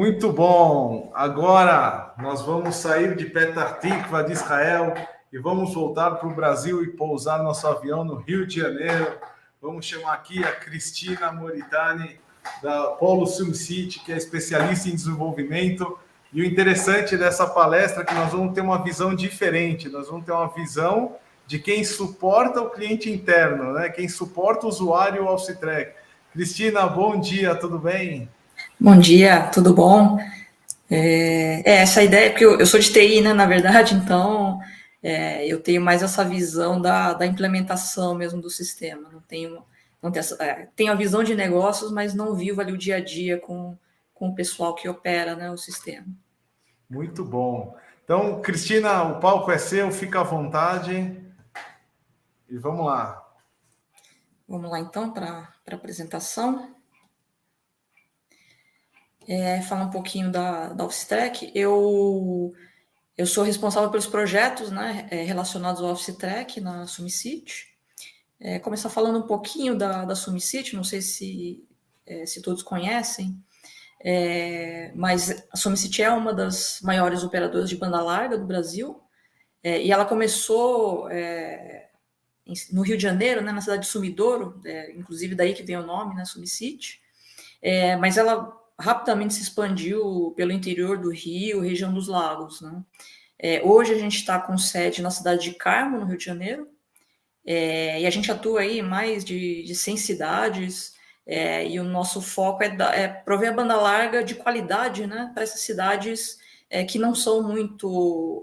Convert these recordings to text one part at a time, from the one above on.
Muito bom. Agora nós vamos sair de Petah Tikva, de Israel, e vamos voltar para o Brasil e pousar nosso avião no Rio de Janeiro. Vamos chamar aqui a Cristina Moritani, da Polo SumCity, que é especialista em desenvolvimento. E o interessante dessa palestra é que nós vamos ter uma visão diferente. Nós vamos ter uma visão de quem suporta o cliente interno, né? Quem suporta o usuário Offsitrack. Cristina, bom dia, tudo bem? Bom dia, tudo bom? Essa ideia, porque eu sou de TI, né, na verdade, então eu tenho mais essa visão da implementação mesmo do sistema. Não tenho, tenho a visão de negócios, mas não vivo ali o dia a dia com o pessoal que opera, né, o sistema. Muito bom. Então, Cristina, o palco é seu, fica à vontade. E vamos lá. Vamos lá, então, para a apresentação. Falar um pouquinho da Offsitrack. Eu sou responsável pelos projetos, né, relacionados ao Offsitrack na SumCity. Começar falando um pouquinho da SumCity, não sei se todos conhecem, mas a SumCity é uma das maiores operadoras de banda larga do Brasil, e ela começou no Rio de Janeiro, né, na cidade de Sumidouro, inclusive daí que vem o nome, né, SumCity, mas ela rapidamente se expandiu pelo interior do Rio, região dos Lagos, né? Hoje a gente está com sede na cidade de Carmo, no Rio de Janeiro, e a gente atua aí em mais de 100 cidades, e o nosso foco é prover a banda larga de qualidade, né, para essas cidades que não são muito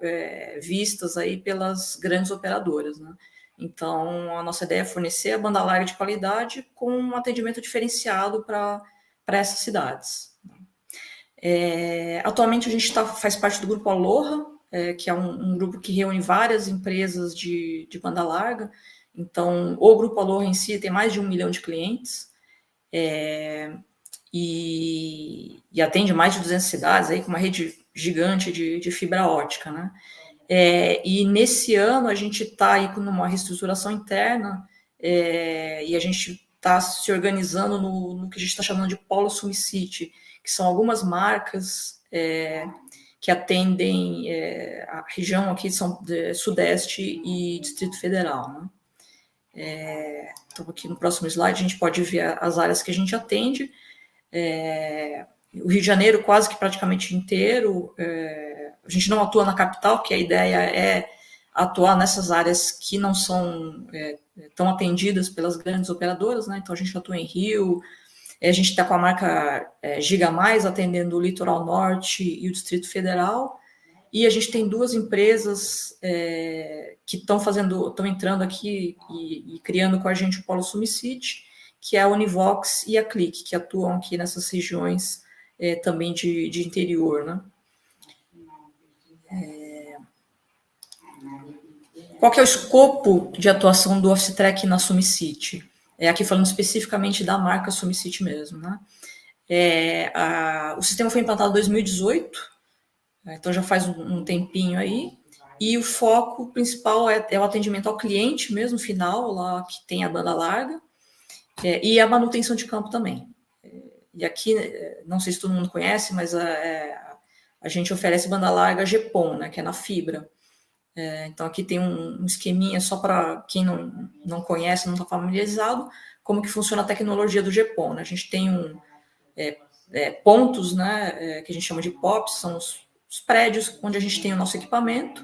vistas aí pelas grandes operadoras, né? Então, a nossa ideia é fornecer a banda larga de qualidade com um atendimento diferenciado para essas cidades. Atualmente, a gente faz parte do Grupo Aloha, que é um grupo que reúne várias empresas de banda larga. Então, o Grupo Aloha em si tem mais de 1 milhão de clientes, e atende mais de 200 cidades, aí, com uma rede gigante de fibra ótica, né? E nesse ano a gente está aí com uma reestruturação interna, e a gente está se organizando no que a gente está chamando de Polo SumCity, que são algumas marcas que atendem a região aqui de Sudeste e Distrito Federal, né? Então, aqui no próximo slide a gente pode ver as áreas que a gente atende. O Rio de Janeiro quase que praticamente inteiro. A gente não atua na capital, que a ideia é atuar nessas áreas que não são tão atendidas pelas grandes operadoras, né? Então a gente atua em Rio, a gente está com a marca Giga Mais, atendendo o Litoral Norte e o Distrito Federal, e a gente tem duas empresas que estão entrando aqui e criando com a gente o Polo SumCity, que é a Univox e a Click, que atuam aqui nessas regiões também de interior, né? Qual que é o escopo de atuação do Offsitrack na SumCity? Aqui falando especificamente da marca SumCity mesmo, né? O sistema foi implantado em 2018, então já faz um tempinho aí, e o foco principal é o atendimento ao cliente mesmo, final, lá que tem a banda larga, e a manutenção de campo também. E aqui, não sei se todo mundo conhece, mas a gente oferece banda larga GPON, né, que é na fibra. Então, aqui tem um esqueminha só para quem não conhece, não está familiarizado, como que funciona a tecnologia do GPON, né? A gente tem pontos, né, que a gente chama de POPs, são os prédios onde a gente tem o nosso equipamento,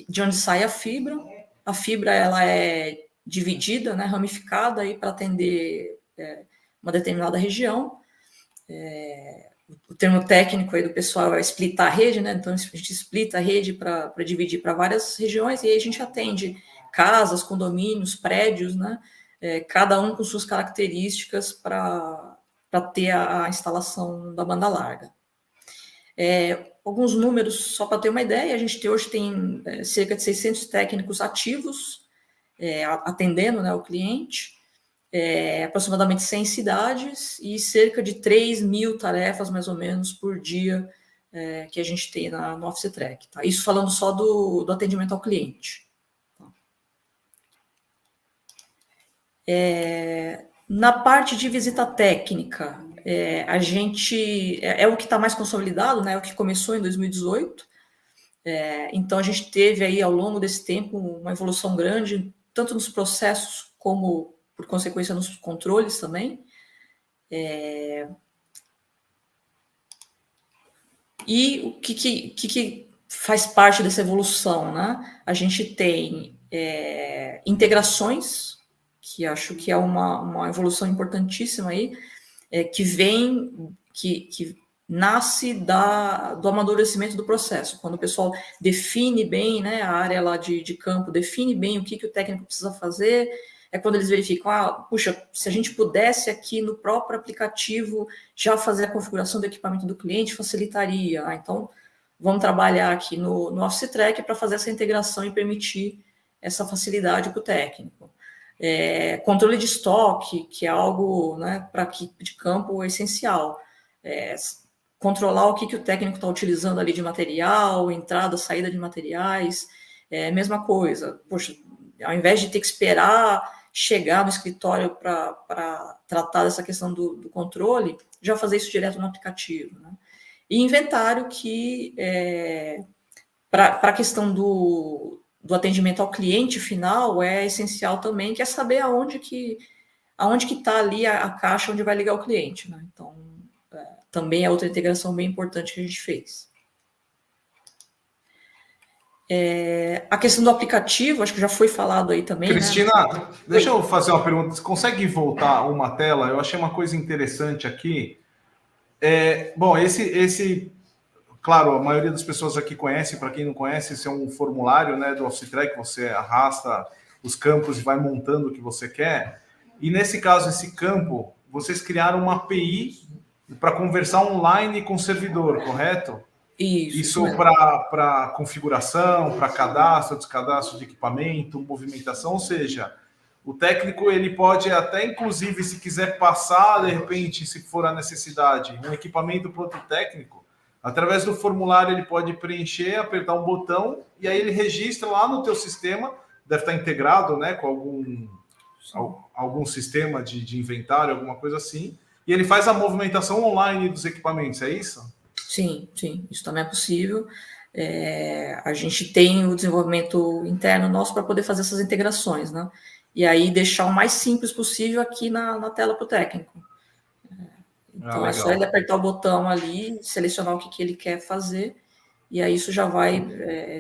de onde sai a fibra. A fibra ela é dividida, né, ramificada para atender uma determinada região. O termo técnico aí do pessoal é splitar a rede, né? Então a gente splita a rede para dividir para várias regiões, e aí a gente atende casas, condomínios, prédios, né? Cada um com suas características para ter a instalação da banda larga. Alguns números, só para ter uma ideia, a gente hoje tem cerca de 600 técnicos ativos atendendo, né, o cliente, aproximadamente 100 cidades e cerca de 3 mil tarefas, mais ou menos, por dia que a gente tem no Offsitrack. Tá? Isso falando só do atendimento ao cliente. Tá? Na parte de visita técnica, a gente é o que está mais consolidado, né? O que começou em 2018. Então a gente teve aí ao longo desse tempo uma evolução grande, tanto nos processos como por consequência nos controles também. E o que faz parte dessa evolução, né? A gente tem integrações, que acho que é uma evolução importantíssima aí, que nasce do amadurecimento do processo. Quando o pessoal define bem, né, a área lá de campo, define bem o que o técnico precisa fazer, é quando eles verificam, puxa, se a gente pudesse aqui no próprio aplicativo já fazer a configuração do equipamento do cliente, facilitaria. Então, vamos trabalhar aqui no Office Track para fazer essa integração e permitir essa facilidade para o técnico. Controle de estoque, que é algo, né, para a equipe de campo essencial. Controlar o que o técnico está utilizando ali de material, entrada, saída de materiais, mesma coisa. Poxa, ao invés de ter que esperar chegar no escritório para tratar dessa questão do controle, já fazer isso direto no aplicativo, né? E inventário que, para a questão do atendimento ao cliente final, é essencial também, que é saber aonde que está ali a caixa onde vai ligar o cliente, né? Então, também é outra integração bem importante que a gente fez. A questão do aplicativo, acho que já foi falado aí também. Cristina, né? Deixa eu fazer uma pergunta. Você consegue voltar uma tela? Eu achei uma coisa interessante aqui. Bom, claro, a maioria das pessoas aqui conhece. Para quem não conhece, esse é um formulário, né, do Office Track. Você arrasta os campos e vai montando o que você quer. E nesse caso, esse campo, vocês criaram uma API para conversar online com o servidor, correto? Isso para configuração, para cadastro, descadastro de equipamento, movimentação, ou seja, o técnico ele pode até, inclusive, se quiser passar, de repente, se for a necessidade, um equipamento para outro técnico, através do formulário ele pode preencher, apertar um botão e aí ele registra lá no teu sistema, deve estar integrado, né, com algum sistema de inventário, alguma coisa assim, e ele faz a movimentação online dos equipamentos, é isso? Sim, isso também é possível. A gente tem o desenvolvimento interno nosso para poder fazer essas integrações, né? E aí deixar o mais simples possível aqui na tela para o técnico. Então, é só ele apertar o botão ali, selecionar o que ele quer fazer, e aí isso já vai,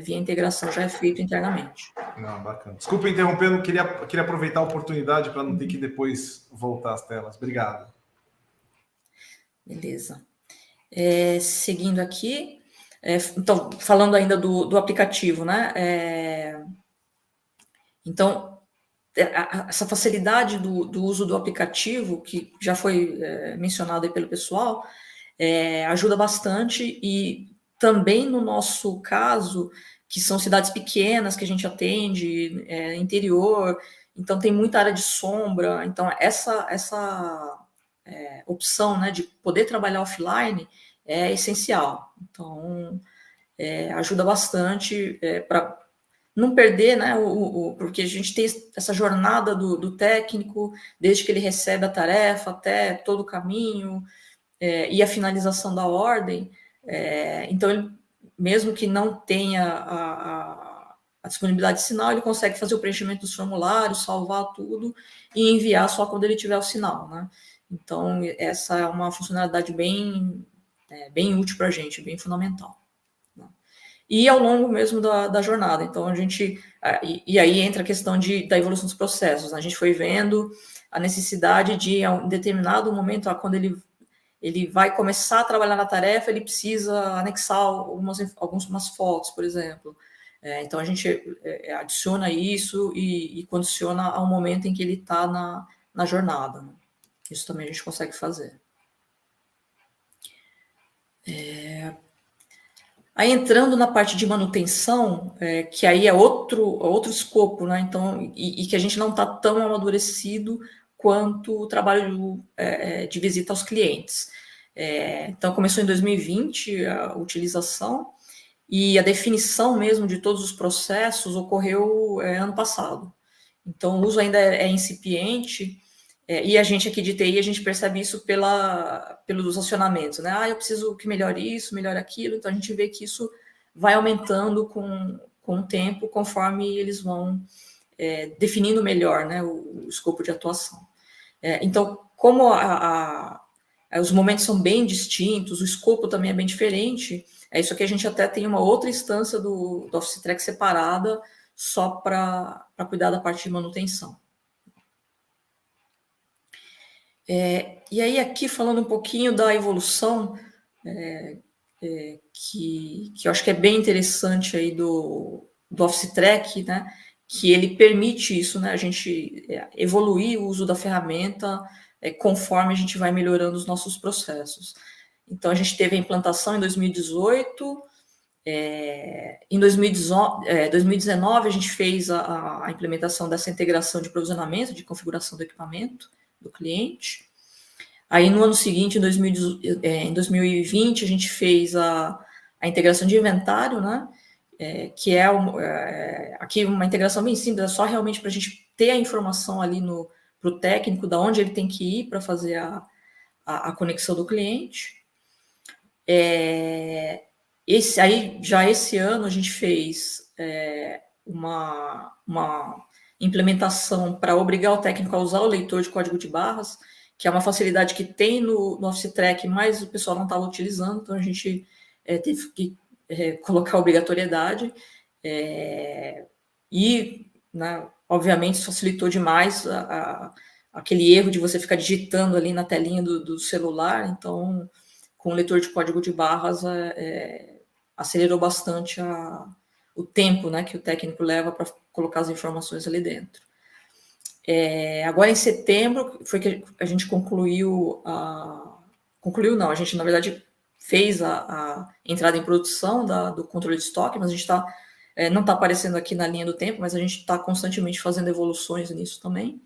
via integração, já é feito internamente. Não, bacana. Desculpa interrompendo, queria aproveitar a oportunidade para não ter que depois voltar às telas. Obrigado. Beleza. Seguindo aqui, então, falando ainda do aplicativo, né? Então, essa facilidade do uso do aplicativo, que já foi mencionado aí pelo pessoal, ajuda bastante, e também no nosso caso, que são cidades pequenas que a gente atende, interior, então tem muita área de sombra, então essa opção, né, de poder trabalhar offline é essencial. Então, ajuda bastante para não perder, né, porque a gente tem essa jornada do técnico, desde que ele recebe a tarefa até todo o caminho, e a finalização da ordem. Então, ele, mesmo que não tenha a disponibilidade de sinal, ele consegue fazer o preenchimento dos formulários, salvar tudo e enviar só quando ele tiver o sinal, né? Então, essa é uma funcionalidade bem útil para a gente, bem fundamental. Né? E ao longo mesmo da jornada. Então, a gente... E aí entra a questão da evolução dos processos. Né? A gente foi vendo a necessidade de, em determinado momento, quando ele vai começar a trabalhar na tarefa, ele precisa anexar algumas fotos, por exemplo. Então, a gente adiciona isso e condiciona ao momento em que ele está na jornada. Né? Isso também a gente consegue fazer. Aí, entrando na parte de manutenção, que aí é outro escopo, né? Então, e que a gente não está tão amadurecido quanto o trabalho de visita aos clientes. Então, começou em 2020 a utilização, e a definição mesmo de todos os processos ocorreu ano passado. Então, o uso ainda é incipiente, E a gente aqui de TI, a gente percebe isso pelos acionamentos, né? Eu preciso que melhore isso, melhore aquilo. Então, a gente vê que isso vai aumentando com o tempo, conforme eles vão definindo melhor, né, o escopo de atuação. Então, como os momentos são bem distintos, o escopo também é bem diferente, isso aqui a gente até tem uma outra instância do Office Track separada, só para cuidar da parte de manutenção. E aí, aqui, falando um pouquinho da evolução, que eu acho que é bem interessante aí do Office Track, né, que ele permite isso, né, a gente evoluir o uso da ferramenta conforme a gente vai melhorando os nossos processos. Então, a gente teve a implantação em 2018, em 2019 a gente fez a implementação dessa integração de provisionamento, de configuração do equipamento do cliente. Aí, no ano seguinte, em 2020, a gente fez a integração de inventário, né? Que aqui uma integração bem simples, é só realmente para a gente ter a informação ali para o técnico, da onde ele tem que ir para fazer a conexão do cliente. Esse ano, a gente fez uma implementação para obrigar o técnico a usar o leitor de código de barras, que é uma facilidade que tem no Office Track, mas o pessoal não estava utilizando, então a gente teve que colocar obrigatoriedade, e, né, obviamente, facilitou demais aquele erro de você ficar digitando ali na telinha do celular. Então, com o leitor de código de barras, acelerou bastante o tempo, né, que o técnico leva para colocar as informações ali dentro. Agora, em setembro, foi que a gente concluiu não, a gente, na verdade, fez a entrada em produção do controle de estoque, mas a gente não está aparecendo aqui na linha do tempo, mas a gente está constantemente fazendo evoluções nisso também.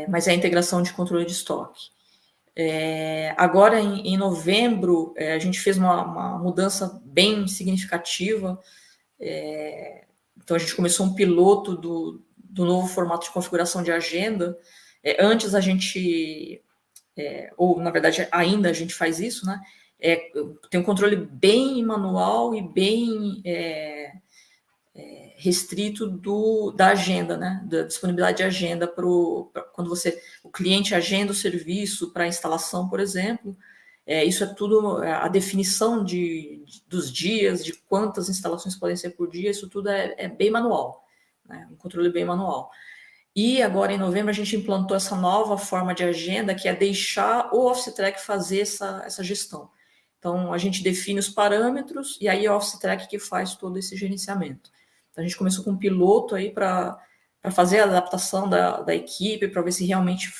Mas é a integração de controle de estoque. Agora, em novembro, a gente fez uma mudança bem significativa. Então, a gente começou um piloto do novo formato de configuração de agenda. Antes a gente, ou na verdade ainda a gente faz isso, né? Tem um controle bem manual e bem restrito da agenda, né? Da disponibilidade de agenda quando o cliente agenda o serviço para instalação, por exemplo. Isso é tudo, a definição dos dias, de quantas instalações podem ser por dia, isso tudo é bem manual, né? Um controle bem manual. E agora, em novembro, a gente implantou essa nova forma de agenda, que é deixar o Office Track fazer essa gestão. Então, a gente define os parâmetros e aí é o Office Track que faz todo esse gerenciamento. Então, a gente começou com um piloto aí para fazer a adaptação da equipe, para ver se realmente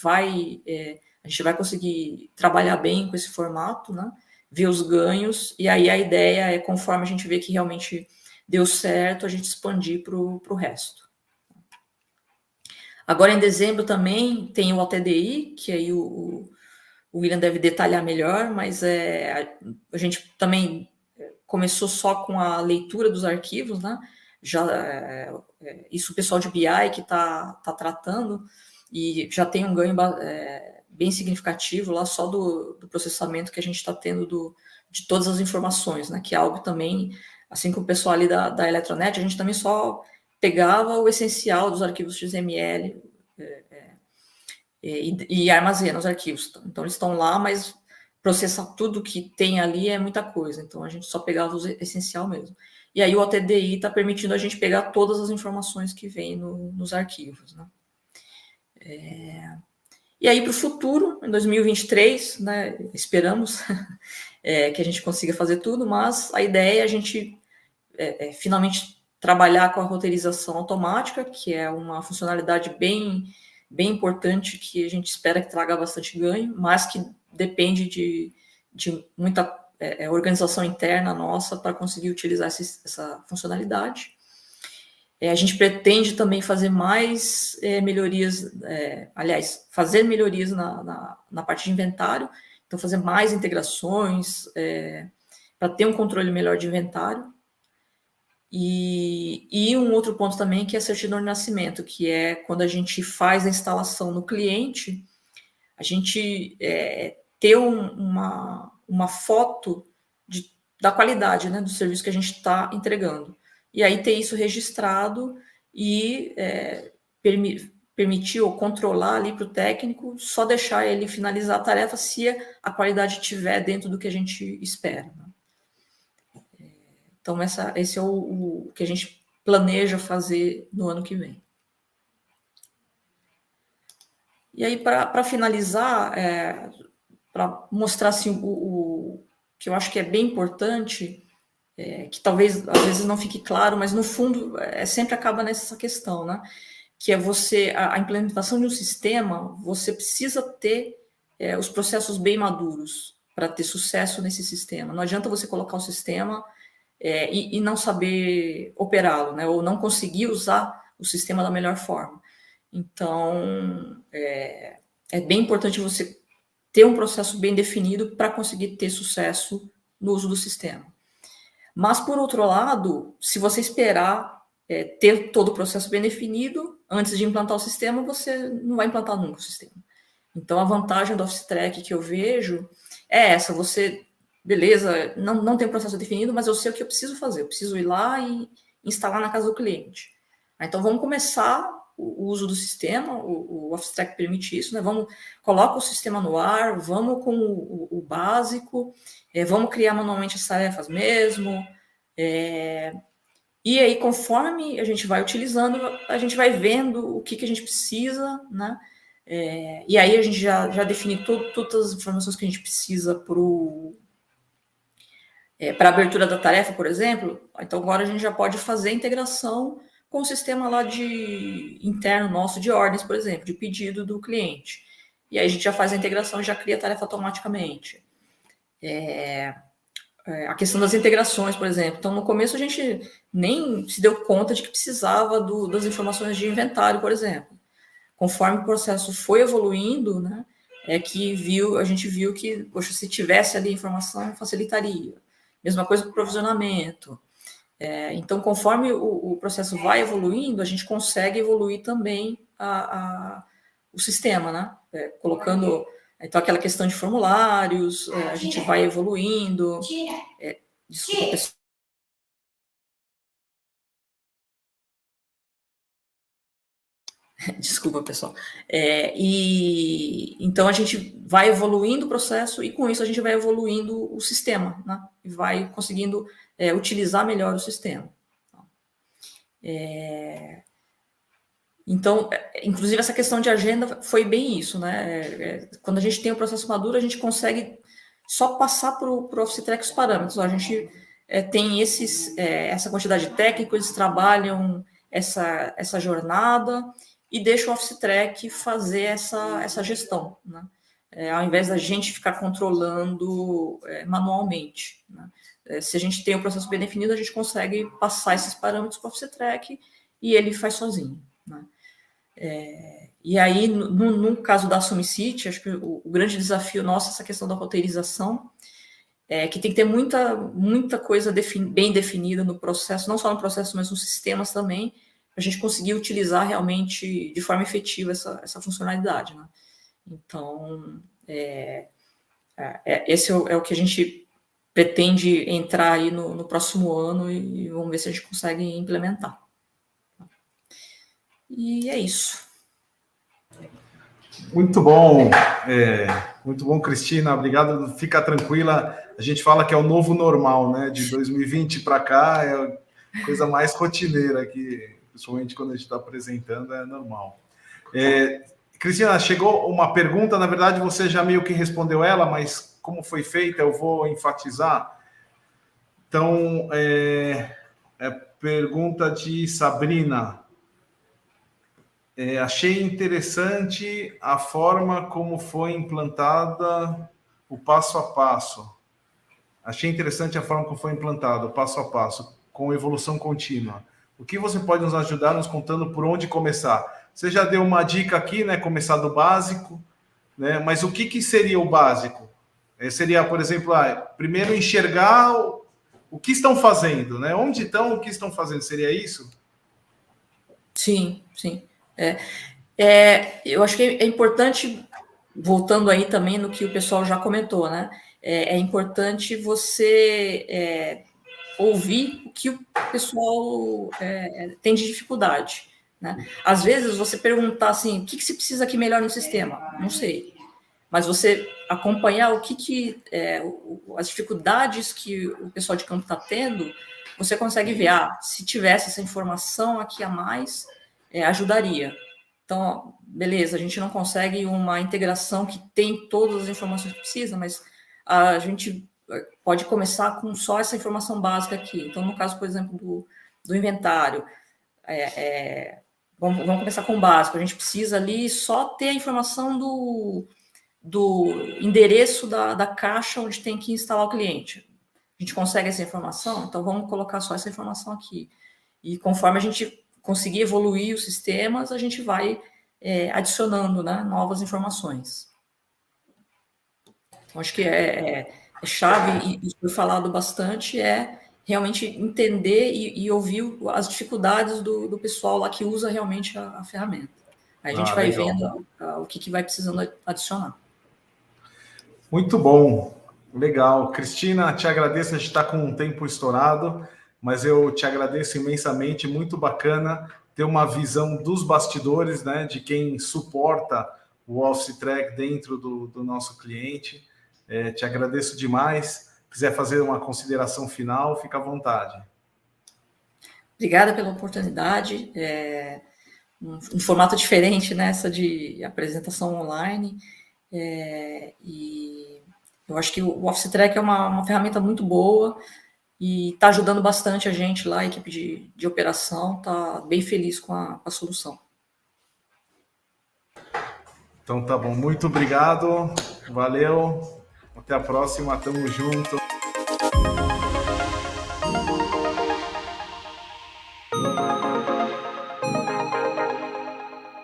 a gente vai conseguir trabalhar bem com esse formato, né? Ver os ganhos, e aí a ideia é, conforme a gente vê que realmente deu certo, a gente expandir para o resto. Agora, em dezembro, também tem o OTDI, que aí o William deve detalhar melhor, mas a gente também começou só com a leitura dos arquivos, né? Isso o pessoal de BI que está tratando, e já tem um ganho bem significativo lá só do processamento que a gente está tendo de todas as informações, né? Que é algo também, assim como o pessoal ali da Eletronet, a gente também só pegava o essencial dos arquivos XML e armazena os arquivos. Então, eles estão lá, mas processar tudo que tem ali é muita coisa. Então, a gente só pegava o essencial mesmo. E aí, o OTDI está permitindo a gente pegar todas as informações que vêm nos arquivos, né? E aí, para o futuro, em 2023, né, esperamos que a gente consiga fazer tudo, mas a ideia é a gente finalmente trabalhar com a roteirização automática, que é uma funcionalidade bem importante, que a gente espera que traga bastante ganho, mas que depende de muita organização interna nossa para conseguir utilizar essa funcionalidade. A gente pretende também fazer mais melhorias, fazer melhorias na parte de inventário, então fazer mais integrações para ter um controle melhor de inventário. E um outro ponto também que é a certidão de nascimento, que é quando a gente faz a instalação no cliente, a gente ter uma foto da qualidade, né, do serviço que a gente está entregando. E aí ter isso registrado e permitir ou controlar ali para o técnico, só deixar ele finalizar a tarefa se a qualidade estiver dentro do que a gente espera. Né? Então, esse é o que a gente planeja fazer no ano que vem. E aí, para finalizar, para mostrar assim, o que eu acho que é bem importante, que talvez às vezes não fique claro, mas no fundo sempre acaba nessa questão, né? Que é a implementação de um sistema, você precisa ter os processos bem maduros para ter sucesso nesse sistema. Não adianta você colocar um sistema e não saber operá-lo, né? Ou não conseguir usar o sistema da melhor forma. Então, é bem importante você ter um processo bem definido para conseguir ter sucesso no uso do sistema. Mas, por outro lado, se você esperar ter todo o processo bem definido antes de implantar o sistema, você não vai implantar nunca o sistema. Então, a vantagem do Office Track que eu vejo é essa, você, beleza, não tem um processo definido, mas eu sei o que eu preciso fazer, eu preciso ir lá e instalar na casa do cliente. Então, vamos começar o uso do sistema, o Office Track permite isso, né? Coloca o sistema no ar, vamos com o básico, vamos criar manualmente as tarefas mesmo, e aí, conforme a gente vai utilizando, a gente vai vendo o que a gente precisa, né? E aí a gente já define todas as informações que a gente precisa para a abertura da tarefa, por exemplo. Então, agora a gente já pode fazer a integração com o sistema lá interno nosso de ordens, por exemplo, de pedido do cliente. E aí a gente já faz a integração e já cria a tarefa automaticamente. A questão das integrações, por exemplo. Então, no começo, a gente nem se deu conta de que precisava das informações de inventário, por exemplo. Conforme o processo foi evoluindo, né, a gente viu que, poxa, se tivesse ali informação, facilitaria. Mesma coisa com o provisionamento. Então, conforme o processo vai evoluindo, a gente consegue evoluir também o sistema, né? Colocando... Então, aquela questão de formulários, a gente vai evoluindo. Desculpa, pessoal. Desculpa, pessoal. Então, a gente vai evoluindo o processo e, com isso, a gente vai evoluindo o sistema, né? E vai conseguindo utilizar melhor o sistema. Então, inclusive, essa questão de agenda foi bem isso, né? Quando a gente tem o processo maduro, a gente consegue só passar para o Office Track os parâmetros. A gente tem essa quantidade de técnicos, eles trabalham essa jornada e deixa o Office Track fazer essa gestão, né? Ao invés da gente ficar controlando manualmente, né? Se a gente tem o processo bem definido, a gente consegue passar esses parâmetros para o Office Track e ele faz sozinho, né? E aí, no caso da SomeCity, acho que o grande desafio nosso é essa questão da roteirização, que tem que ter muita coisa bem definida no processo, não só no processo, mas nos sistemas também, para a gente conseguir utilizar realmente de forma efetiva essa funcionalidade, né? Então, esse é o que a gente pretende entrar aí no próximo ano e vamos ver se a gente consegue implementar. E é isso. Muito bom, Cristina, obrigado, fica tranquila, a gente fala que é o novo normal, né, de 2020 para cá, é a coisa mais rotineira que, principalmente quando a gente está apresentando, é normal. Cristina, chegou uma pergunta, na verdade você já meio que respondeu ela, mas como foi feita, eu vou enfatizar. Então, pergunta de Sabrina. Achei interessante a forma como foi implantada o passo a passo. Achei interessante a forma como foi implantado o passo a passo, com evolução contínua. O que você pode nos ajudar nos contando por onde começar? Você já deu uma dica aqui, né? Começar do básico, né? Mas o que seria o básico? Seria, por exemplo, primeiro enxergar o que estão fazendo, né? Onde estão, o que estão fazendo, seria isso? Sim, sim. Eu acho que é importante, voltando aí também no que o pessoal já comentou, né? É importante você ouvir o que o pessoal tem de dificuldade, né? Às vezes você perguntar assim, o que se precisa aqui melhor no sistema? Não sei. Mas você acompanhar as dificuldades que o pessoal de campo está tendo, você consegue ver, se tivesse essa informação aqui a mais, ajudaria. Então, beleza, a gente não consegue uma integração que tem todas as informações que precisa, mas a gente pode começar com só essa informação básica aqui. Então, no caso, por exemplo, do inventário, vamos começar com o básico. A gente precisa ali só ter a informação do endereço da caixa onde tem que instalar o cliente. A gente consegue essa informação? Então, vamos colocar só essa informação aqui. E conforme a gente conseguir evoluir os sistemas, a gente vai adicionando, né, novas informações. Então, acho que é chave, e foi falado bastante, realmente entender e ouvir as dificuldades do pessoal lá que usa realmente a ferramenta. Aí a gente vai legal. vendo o que vai precisando adicionar. Muito bom, legal. Cristina, te agradeço, a gente está com um tempo estourado, mas eu te agradeço imensamente, muito bacana ter uma visão dos bastidores, né, de quem suporta o Office Track dentro do nosso cliente. Te agradeço demais. Se quiser fazer uma consideração final, fica à vontade. Obrigada pela oportunidade. Um formato diferente nessa de apresentação online. E eu acho que o Office Track é uma ferramenta muito boa e está ajudando bastante a gente lá, a equipe de operação, está bem feliz com a solução. Então tá bom, muito obrigado, valeu, até a próxima, tamo junto.